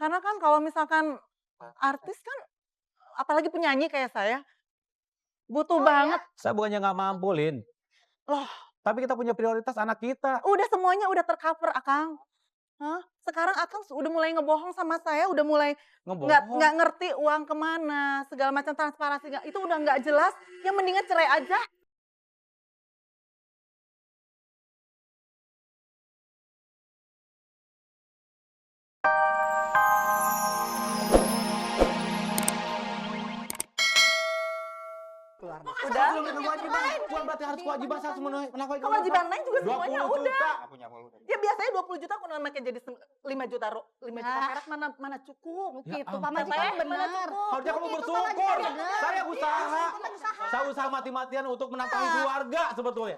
Karena kan kalau misalkan artis kan, apalagi penyanyi kayak saya, butuh banget. Saya bukannya nggak mampu, Lin. Loh, Tapi kita punya prioritas anak kita. udah semuanya udah tercover, Akang. Sekarang Akang udah mulai ngebohong sama saya, udah mulai nggak ngerti uang kemana, segala macam transparansi, itu udah nggak jelas. Yang mendingan cerai aja. Udah. Bukan berarti harus kewajiban saya memenuhi Kewajiban lain juga semuanya 20 udah. juta. Ya biasanya 20 juta aku namakin jadi 5 juta perak mana cukup. Ya Gitu, ampun. Pak Majikan Mana benar. cukup. Harusnya kamu Begitu, bersyukur. Pak Majikan benar. Saya usaha. Usaha. Saya usaha mati-matian untuk menafkahi keluarga sebetulnya.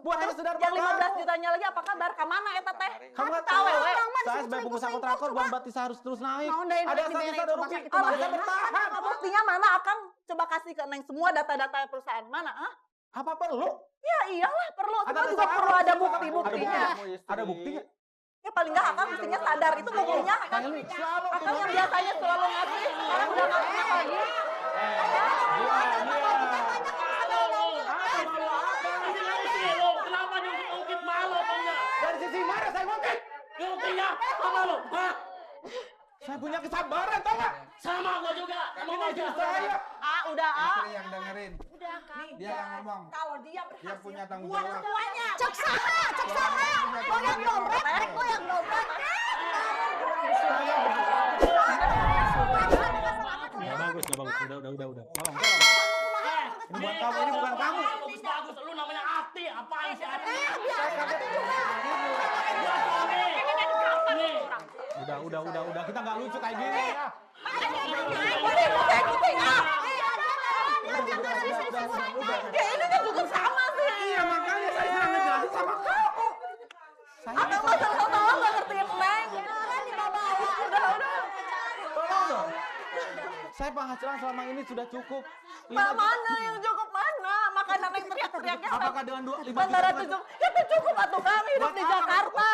Buat harus sedar Yang 15 jutanya lagi apa kabar? Kemana eta teh? Kamu nggak tahu, tahu, we. saya sebagai pengusaha kontraktor bukan berarti saya harus terus naik. Mau dari Ada duit asal diberi bisa ada rumah rugi. sakit Saya kemarin. bertahan. Buktinya mana? Akang coba kasih ke Neng semua data-data perusahaan mana? Apa perlu? Ya iyalah perlu. Ada Semua juga dasar perlu apa? ada Ada bukti-buktinya. Ada buktinya? Ya paling nggak Akang mestinya sadar itu buktinya. Akang yang biasanya selalu ngasih, sekarang udah nggak punya lagi. Kenapa nyungkit malu atau enggak? Dari sisi mana saya ngungkit? Nyungkitnya apa lu? Hah? Saya punya kesabaran, tau gak? Sama gua juga. Sama gua juga. Saya. Udah Istri yang dengerin. Udah kan. Dia yang ngomong. Kalau dia Dia punya tanggung buat jawab. semuanya. Cek saha. Goyang dompet, goyang dompet. Ya bagus. Udah. Tolong. Ini buat kamu, ini bukan kamu. Bagus. Lu namanya Ati. Apaan sih Ati? Nih. Udah. Kita nggak lucu kayak gini ya. Ya ini kan juga sama sih. Iya, makanya saya sedang ngejelasin sama kamu. Akang nggak tahu nggak ngertiin Neng. Udah. Tolong dong. Saya penghasilan selama ini sudah cukup. Mana yang cukup mana? Makanan yang teriak-teriaknya. Apakah dengan 5 Bandara juta? tujuh. Ya itu cukup atuh kami hidup di Jakarta.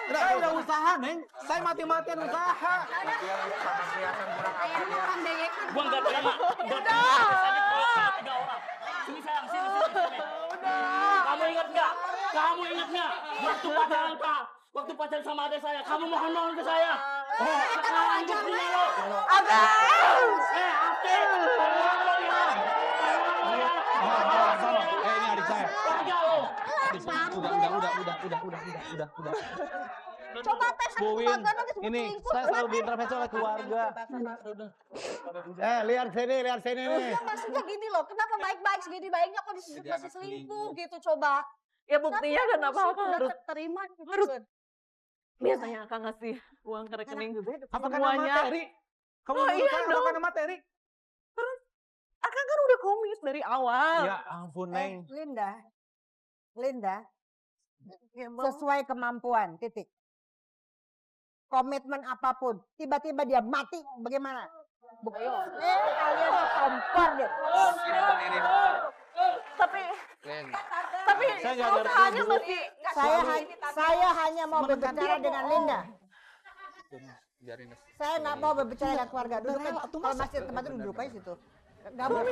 Saya udah usaha, Neng. Saya mati-matian usaha. Gua enggak terima. Udah. Sini sayang, sini. Kamu ingat enggak? Waktu pacaran Pak. Waktu pacaran sama adik saya, kamu mohon ke saya. Sekarang buktinya lo. Abang. Ati. Ini adik saya. Kerja lo. Udah. Coba tes Bu Win, keluarga nanti sebut ini selingkuh. saya selalu diintervensi oleh keluarga. Lihat sini nih. Ya, maksudnya gini loh, kenapa baik-baik segini baiknya kok disebut masih selingkuh gitu coba. Ya buktinya kenapa Akang Udah harus terima gitu. harus biasanya Akang ngasih uang ke rekening Apa karena semuanya. materi? Kamu Oh, menurut iya saya apa dong. karena materi? Akang kan udah komit dari awal. Ya ampun, Neng. Linda, Ya, Bang. sesuai kemampuan, titik. Komitmen apapun, tiba-tiba dia mati, bagaimana? Kalian kompor deh. Tapi Saya nggak ngerti, usahanya Bu. masih Saya hanya mau berbicara dengan Linda. Saya nggak mau berbicara dengan keluarga. Duduk aja. Kalau masih tempat itu duduk aja situ. Gabung.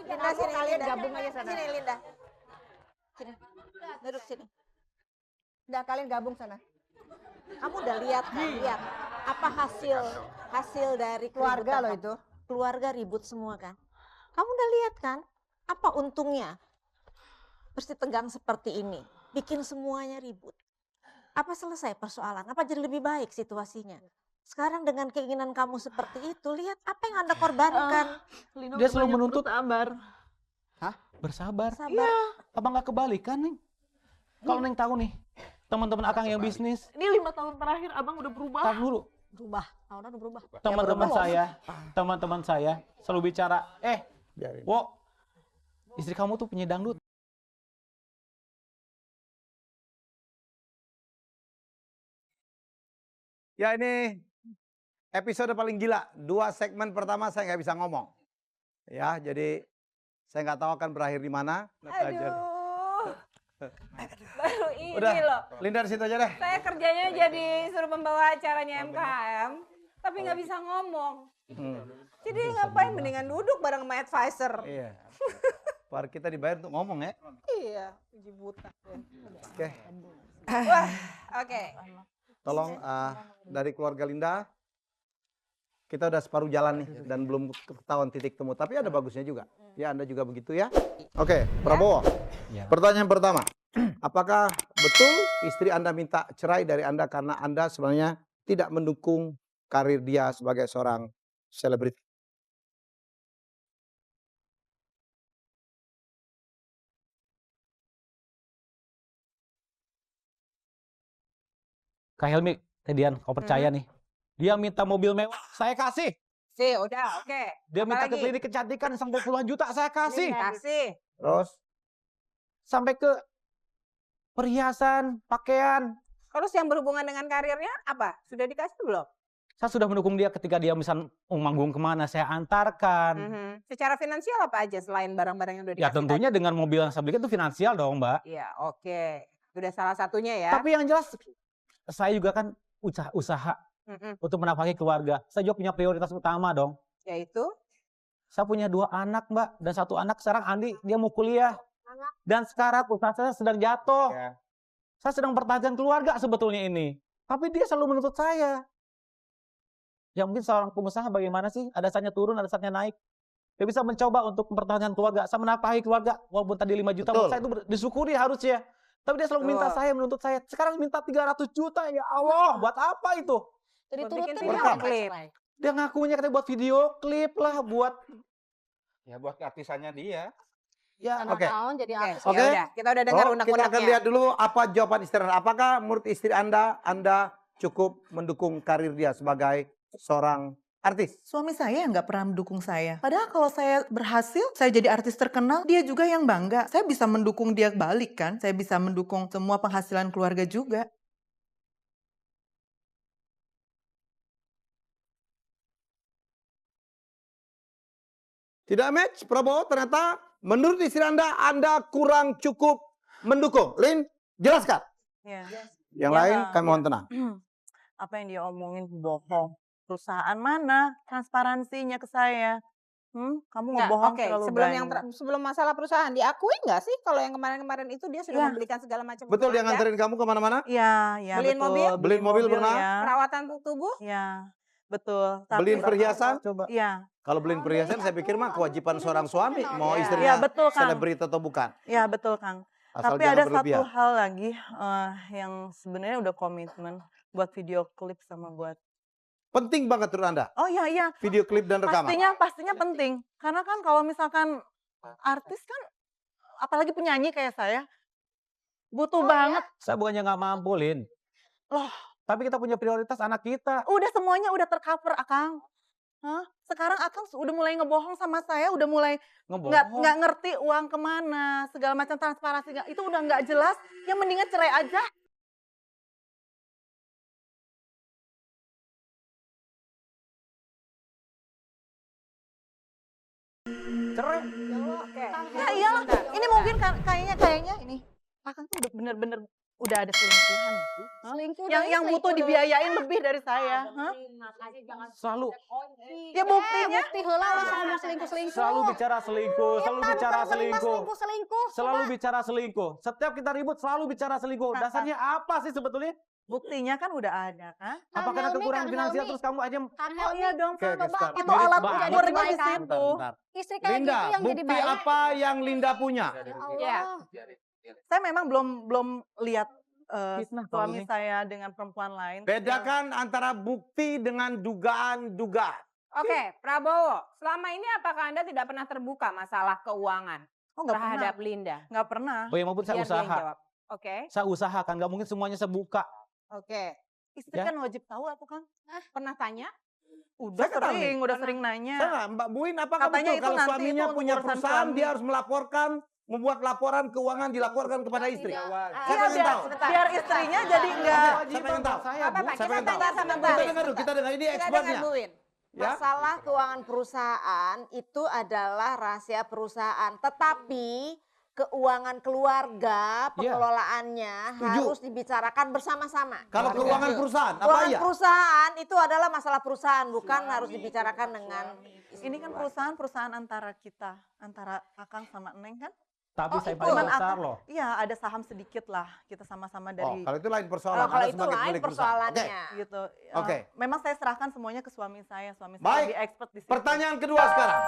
Linda sini, kalian gabung aja sana. Sini Linda. Sini. Duduk sini. Udah kalian gabung sana. Kamu udah lihat kan, lihat apa hasil dari Keluarga keributan loh kamu? itu. Keluarga ribut semua kan. Kamu udah lihat kan, apa untungnya bersih tegang seperti ini, bikin semuanya ribut. Apa selesai persoalan? Apa jadi lebih baik situasinya? Sekarang dengan keinginan kamu seperti itu, lihat apa yang Anda korbankan. Dia selalu menuntut sabar. bersabar. Sabar. Apa nggak kebalikan, Neng? Kalau Neng tahu nih, teman-teman Akang yang bisnis, Ini 5 tahun terakhir Abang udah berubah. tar dulu. Berubah, tahun udah berubah. Teman-teman saya selalu bicara, Wo, istri kamu tuh penyanyi dangdut. Ya ini episode paling gila. 2 segmen pertama saya nggak bisa ngomong. Ya jadi saya nggak tahu akan berakhir di mana. Aduh. Baru ini Udah. loh. Linda di situ aja deh. Saya kerjanya jadi suruh pembawa acaranya MKM, tapi nggak bisa ngomong. Jadi ngapain mendingan duduk bareng sama advisor. Iya. Par kita dibayar untuk ngomong ya. Iya, uji buta. Oke. Wah, oke. Tolong dari keluarga Linda, kita udah separuh jalan nih dan belum ketahuan titik temu. Tapi ada bagusnya juga. Ya Anda juga begitu ya. Oke, Prabowo. Ya. Pertanyaan pertama. Apakah betul istri Anda minta cerai dari Anda karena Anda sebenarnya tidak mendukung karir dia sebagai seorang selebriti? Kak Helmi, Dian, kau percaya nih? Dia minta mobil mewah, saya kasih. Sih, udah, oke. Dia minta ke Apalagi? klinik kecantikan sampai puluhan juta, saya kasih. Kasih. Terus? Sampai ke perhiasan, pakaian. Terus yang berhubungan dengan karirnya apa? Sudah dikasih belum? Saya sudah mendukung dia ketika dia misal manggung kemana, saya antarkan. Secara finansial apa aja selain barang-barang yang udah dikasih? Ya tentunya dengan mobil yang saya belikan itu finansial dong, Mbak. Iya, oke. Udah salah satunya ya. Tapi yang jelas, saya juga kan usaha untuk menafkahi keluarga. Saya juga punya prioritas utama dong. Yaitu? Saya punya 2 anak, Mbak. Dan 1 anak sekarang Andi, dia mau kuliah. Dan sekarang usaha saya sedang jatuh. Ya. Saya sedang pertahankan keluarga sebetulnya ini. Tapi dia selalu menuntut saya. Ya mungkin seorang pengusaha bagaimana sih? Ada saatnya turun, ada saatnya naik. Dia bisa mencoba untuk mempertahankan keluarga. Saya menafkahi keluarga. Walaupun tadi 5 juta, Betul. menurut saya itu disyukuri harusnya. Tapi dia selalu minta saya, menuntut saya. Sekarang minta 300 juta. Ya Allah, buat apa itu? Jadi Buat bikin turutin video dia klip. Dia ngakunya katanya buat video klip lah, buat Ya buat artisannya dia. ya Karena Oke. tahun jadi Oke, artis. Oke. ya udah. Kita udah dengar Kita akan unek-uneknya. lihat dulu apa jawaban istri Anda. Apakah menurut istri Anda cukup mendukung karir dia sebagai seorang artis? Suami saya yang nggak pernah mendukung saya. Padahal kalau saya berhasil, saya jadi artis terkenal, dia juga yang bangga. Saya bisa mendukung dia balik kan. Saya bisa mendukung semua penghasilan keluarga juga. Tidak match, Prabowo. Ternyata menurut istri Anda kurang cukup mendukung. Lin, jelaskan. Ya. Yang Ya, lain kami mohon tenang. Apa yang dia omongin bohong. Perusahaan mana transparansinya ke saya? Kamu Nggak, ngebohong oke. terlalu Sebelum banyak. sebelum masalah perusahaan diakui nggak sih kalau yang kemarin-kemarin itu dia sudah Ya. membelikan segala macam Betul dia untuk Anda? nganterin kamu kemana-mana? Iya, ya Beliin betul. mobil? Beliin mobil pernah? ya. Perawatan untuk tubuh? Ya, betul. Beliin perhiasan? coba. Iya, Kalau beliin perhiasan saya pikir mah kewajiban seorang suami. Mau Iya. istrinya Iya, betul, Kang. selebriti atau bukan. iya betul Kang. Asal Tapi jangan ada satu berlebihan. hal lagi yang sebenarnya udah komitmen buat video klip sama buat. Penting banget menurut Anda. Oh iya iya, Video klip dan rekaman. pastinya penting. Karena kan kalau misalkan artis kan, apalagi penyanyi kayak saya, butuh banget. Saya bukannya nggak mampu, Lin. Loh. Tapi kita punya prioritas anak kita. Udah semuanya udah tercover Akang. Sekarang Akang udah mulai ngebohong sama saya, udah mulai nggak ngerti uang kemana, segala macam transparansi itu udah nggak jelas. Yang mendingan cerai aja. Cerai. Oke. Ya iyalah, ini mungkin kayaknya ini Akang tuh udah bener-bener udah ada selingkuhan gitu. Selingkuh Yang butuh dibiayain lebih dari saya. Selalu Ya buktinya. Bukti heula lah ngomong selingkuh-selingkuh. selalu bicara selingkuh, selalu bicara selingkuh. Selingkuh. Selalu bicara selingkuh. Setiap kita ribut selalu bicara selingkuh. Dasarnya apa sih sebetulnya? Buktinya kan udah ada kan. Apa karena Helmi, kekurangan Kang finansial Helmi. terus kamu aja Oh iya dong, Oke, Pak. sebentar. Itu Mirip alat banget. ukurnya di Bentar, situ. Istri kayak Linda, gitu yang jadi bukti baik. apa yang Linda punya? Ya. Saya memang belum lihat Fitnah suami kalau ini. saya dengan perempuan lain. Bedakan antara bukti dengan dugaan-dugaan. Oke, Prabowo. Selama ini apakah Anda tidak pernah terbuka masalah keuangan Oh nggak pernah. terhadap Linda? Nggak pernah. Bagaimanapun saya Biar dia yang usaha. jawab. Oke. Saya usahakan, nggak mungkin semuanya saya buka. Oke. Istri Ya. kan wajib tahu atau kan? Pernah tanya? Udah Saya kenal sering, nih. udah sering nanya. Saya Mbak Buin, apakah Katanya betul itu kalau nanti suaminya itu punya urusan perusahaan, suami. dia harus melaporkan, membuat laporan keuangan dilaporkan kepada istri? Tidak. Saya Iya, pengen tahu. biar istrinya jadi enggak. Saya pengen tahu. Saya, Apa, Bu. Pak? Saya Kita pengen tahu. tanya sama Bu Kita Win. dengar dulu, kita dengar ini Kita expertnya. dengar Bu Win. Ya. Masalah keuangan perusahaan itu adalah rahasia perusahaan. Tetapi keuangan keluarga, Iya. pengelolaannya Setuju. harus dibicarakan bersama-sama. Kalau keuangan perusahaan, apa Keuangan iya? perusahaan itu adalah masalah perusahaan, bukan harus dibicarakan dengan Ini kan perusahaan antara kita, antara Akang sama Neng kan? Tapi Oh, saya itu. paling Cuman besar Akang, loh. iya ada saham sedikit lah. Kita sama-sama Oh, dari kalau itu lain persoalan. kalau Anda itu sebagai lain pemilik perusahaan. Oke. persoalannya. gitu. Oke. Memang saya serahkan semuanya ke suami saya. Suami saya Baik. lebih expert di situ. Pertanyaan kedua sekarang.